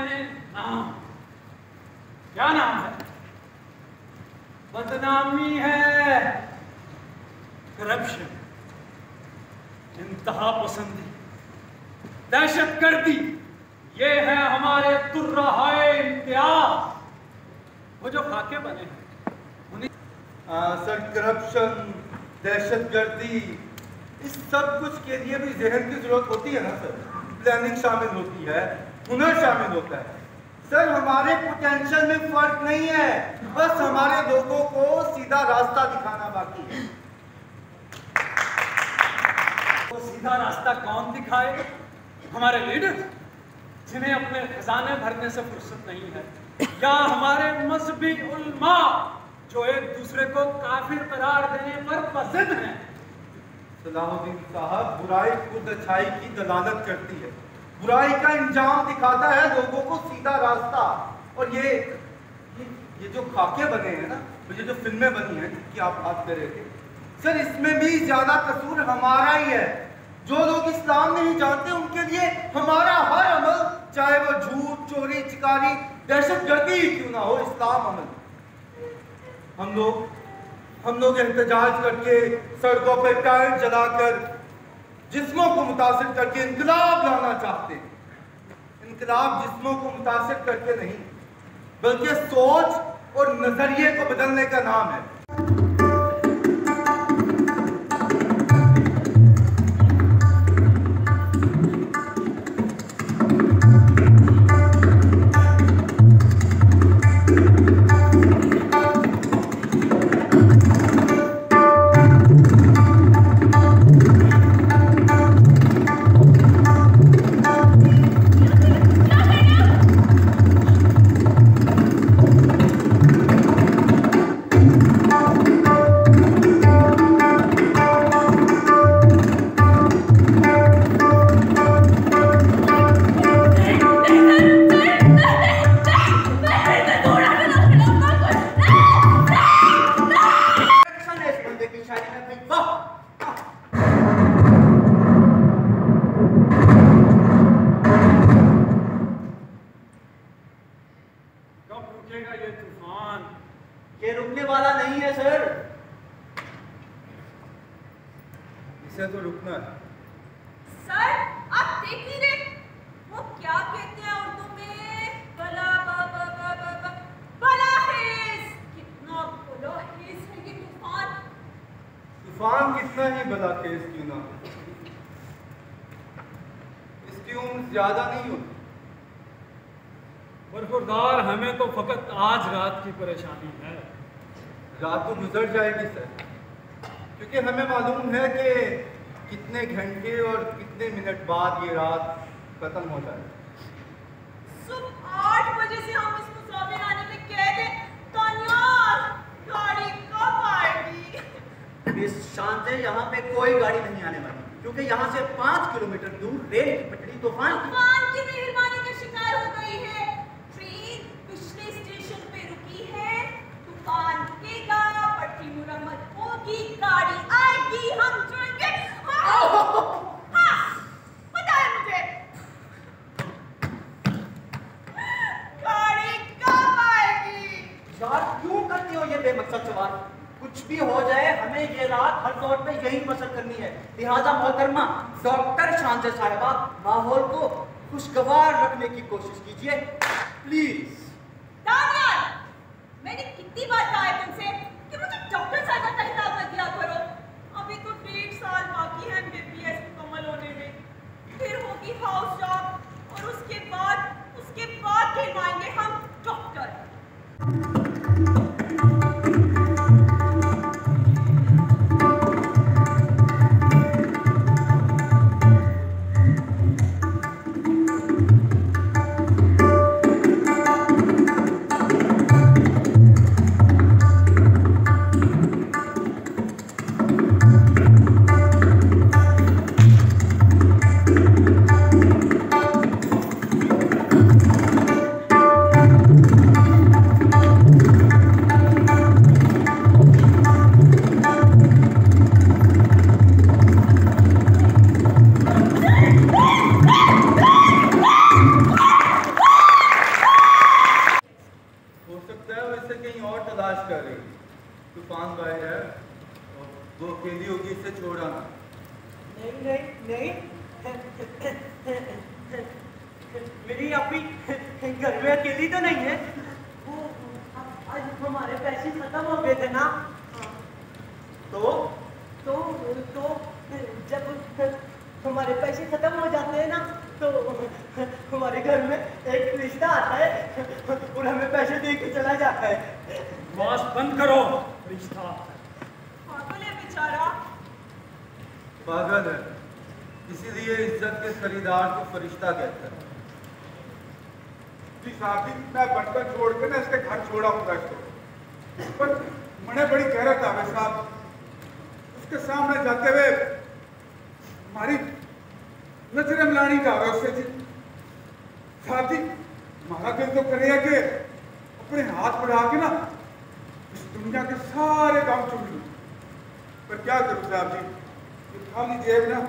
में नाम। क्या नाम है? बदनामी है, करप्शन, इंतहा पसंदी, दहशतगर्दी, ये है हमारे तुर्राहे इम्तियाज। वो जो खाके बने हैं उन्हीं सर, करप्शन, दहशतगर्दी, इस सब कुछ के लिए भी जहन की जरूरत होती है ना सर। प्लानिंग शामिल होती है, हुनर शामिल होता है सर। हमारे पोटेंशियल में फर्क नहीं है, बस हमारे लोगों को सीधा रास्ता दिखाना बाकी है। वो सीधा रास्ता कौन दिखाए? हमारे लीडर, जिन्हें अपने खजाने भरने से फुर्सत नहीं है, या हमारे मजहबी उल्मा जो एक दूसरे को काफिर करार देने पर पसंद हैं। सलाहुद्दीन साहब, बुराई खुद अच्छाई की दलालत करती है, बुराई का इंजाम दिखाता है लोगों को सीधा रास्ता। और ये जो खाके बने हैं ना, ये जो फिल्में बनी हैं जिनकी आप बात कर रहे थे सर, इसमें भी ज्यादा कसूर हमारा ही है। जो लोग इस्लाम नहीं जानते उनके लिए हमारा हर अमल, चाहे वो झूठ, चोरी, चिकारी, दहशतगर्दी ही क्यों ना हो, इस्लाम अमल। हम लोग एहतजाज करके, सड़कों पर टायर जलाकर, जिस्मों को मुतासिर करके इंकलाब लाना चाहते हैं। इंकलाब जिस्मों को मुतासिर करके नहीं, बल्कि सोच और नजरिए को बदलने का नाम है। ये रुकने वाला नहीं है सर। इसे तो रुकना है। सर, आप देख नहीं रहे वो क्या कहते हैं उर्दू में? बलाहेज। कितना बलाहेज है ये तूफान। तूफान कितना ही बलाखेज क्यों ना हो, इसकी उम्र ज्यादा नहीं होती। बरखुरदार, हमें तो फकत आज रात की परेशानी है। रात तो गुजर जाएगी सर, क्योंकि हमें मालूम है कि कितने घंटे और कितने मिनट बाद ये रात खत्म हो जाएगी। सुबह 8 बजे से हम इस मुसाफिर आने में कह रहे, तानियार गाड़ी कब आएगी? इस शान से यहाँ पे कोई गाड़ी नहीं आने वाली, क्योंकि यहाँ से 5 किलोमीटर दूर रेल की पटड़ी तूफान की मेहरबानी का शिकार हो गई है। ट्रेन पिछले स्टेशन पे रुकी है, तूफान रुकेगा, पटरी मुरम्मत होगी, गाड़ी आएगी, हम चढ़ेंगे। हाँ, पता है मुझे। गाड़ी कब आएगी? यार क्यों करती हो ये बेमकसद सवाल? कुछ भी हो जाए, हमें ये रात हर तौर पे यही बसर करनी है। लिहाजा मोहतरमा डॉक्टर शांजा साहिबा, माहौल को खुशगवार रखने की कोशिश कीजिए प्लीज। दानियाल, मैंने कितनी बार कहा है तुमसे कि मुझे डॉक्टर साहब का खिताब मत दिया करो। अभी तो 1.5 साल बाकी है MBBS मुकम्मल होने में, फिर होगी हाउस जॉब और उसके बाद कहवाएंगे हम डॉक्टर। जाना। नहीं नहीं नहीं, मेरी अभी घर में अकेली तो नहीं है। वो आज हमारे पैसे खत्म हो गए थे ना, तो तो तो जब हमारे पैसे खत्म हो जाते हैं ना, तो हमारे घर में एक रिश्ता आता है और हमें पैसे दे के चला जाता है। बस बंद करो। रिश्ता पागल है बेचारा। पागल है, इसीलिए इज्जत के खरीदार को फरिश्ता कहता है। जी साहब जी, मैं बर्तन छोड़ के ना इसके घर छोड़ा हूँ इसको, पर मने बड़ी गैरत आवे साहब। उसके सामने जाते हुए हमारी नजर मिलानी का आवे उससे जी। साहब जी, हमारा दिल तो करेगा कि अपने हाथ बढ़ा के ना इस दुनिया के सारे काम चुन लूं, पर क्या करूं साहब जी, ये खाली जेब ना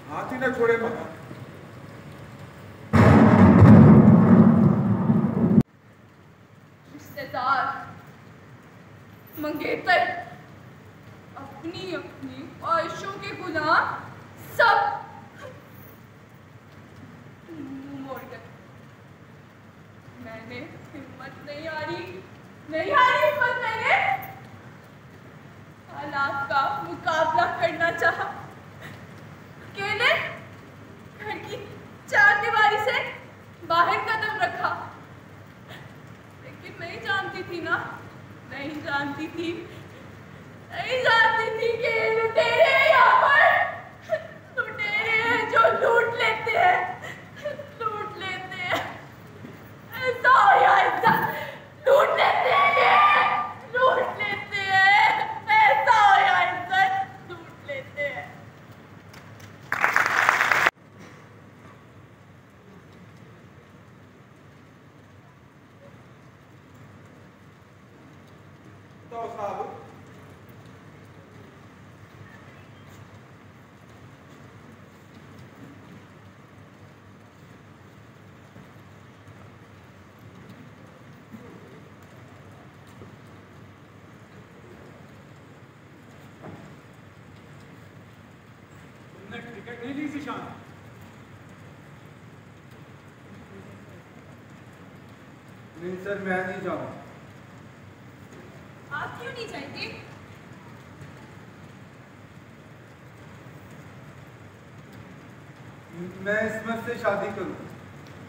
हाथ ही ना छोड़े मगर। रिश्तेदार, मंगेतर, अपनी अपनी ख्वाहिशों के गुलाम, सब मुंह मोड़ गए। मैंने हिम्मत नहीं हारी हिम्मत मैंने हालात का मुकाबला करना चाहा। अकेले घर की चार दीवारी से बाहर कदम रखा, लेकिन नहीं जानती थी ना, नहीं जानती थी कि लुटेरे यहाँ पर लुटेरे हैं जो लूट लेते हैं। ऐसा हो या ऐसा लूट लेते हैं, ऐसा हो या ऐसा लूट लेते हैं। तो साहब तुमने टिकट नहीं ली ज़ीशान? नहीं सर, मैं नहीं जाऊंगा। आप क्यों नहीं जाएंगे? मैं इस्मत से शादी करूं।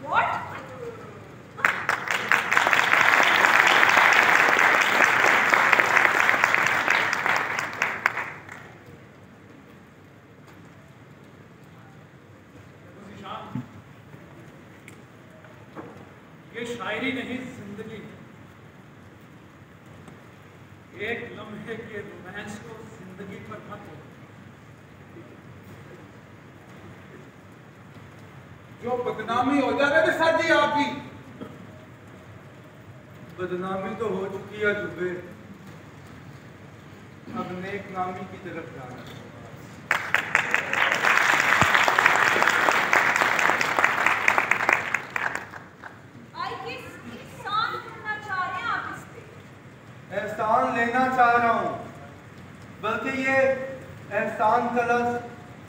What? ज़ीशान, ये शायरी नहीं, जिंदगी। एक लम्हे के रोमांस को जिंदगी पर मत हो। जो बदनामी हो जाए ना सर जी आपकी। बदनामी तो हो चुकी है जुबे, अब नेक नामी की तरफ जाना। एहसान करना चाह रहे हैं आप इस पे? एहसान लेना चाह रहा हूँ, बल्कि ये एहसान का लफ्ज़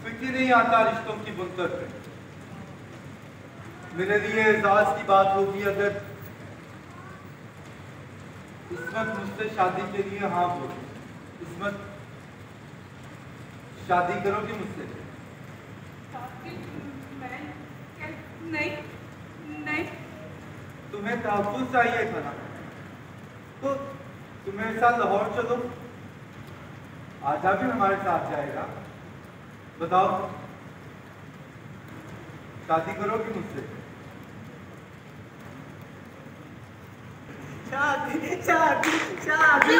फिक्र नहीं आता रिश्तों की बुनकर पे। मेरे लिए एजाज की बात होगी अगर इस्मत मुझसे शादी के लिए हाँ बोले। इस्मत, शादी करोगी मुझसे? नहीं। तुम्हें तहफ़्फ़ुज़ चाहिए था ना, तो तुम मेरे साथ लाहौर चलो, आजा भी हमारे साथ जाएगा। बताओ, शादी करोगी मुझसे? शादी शादी शादी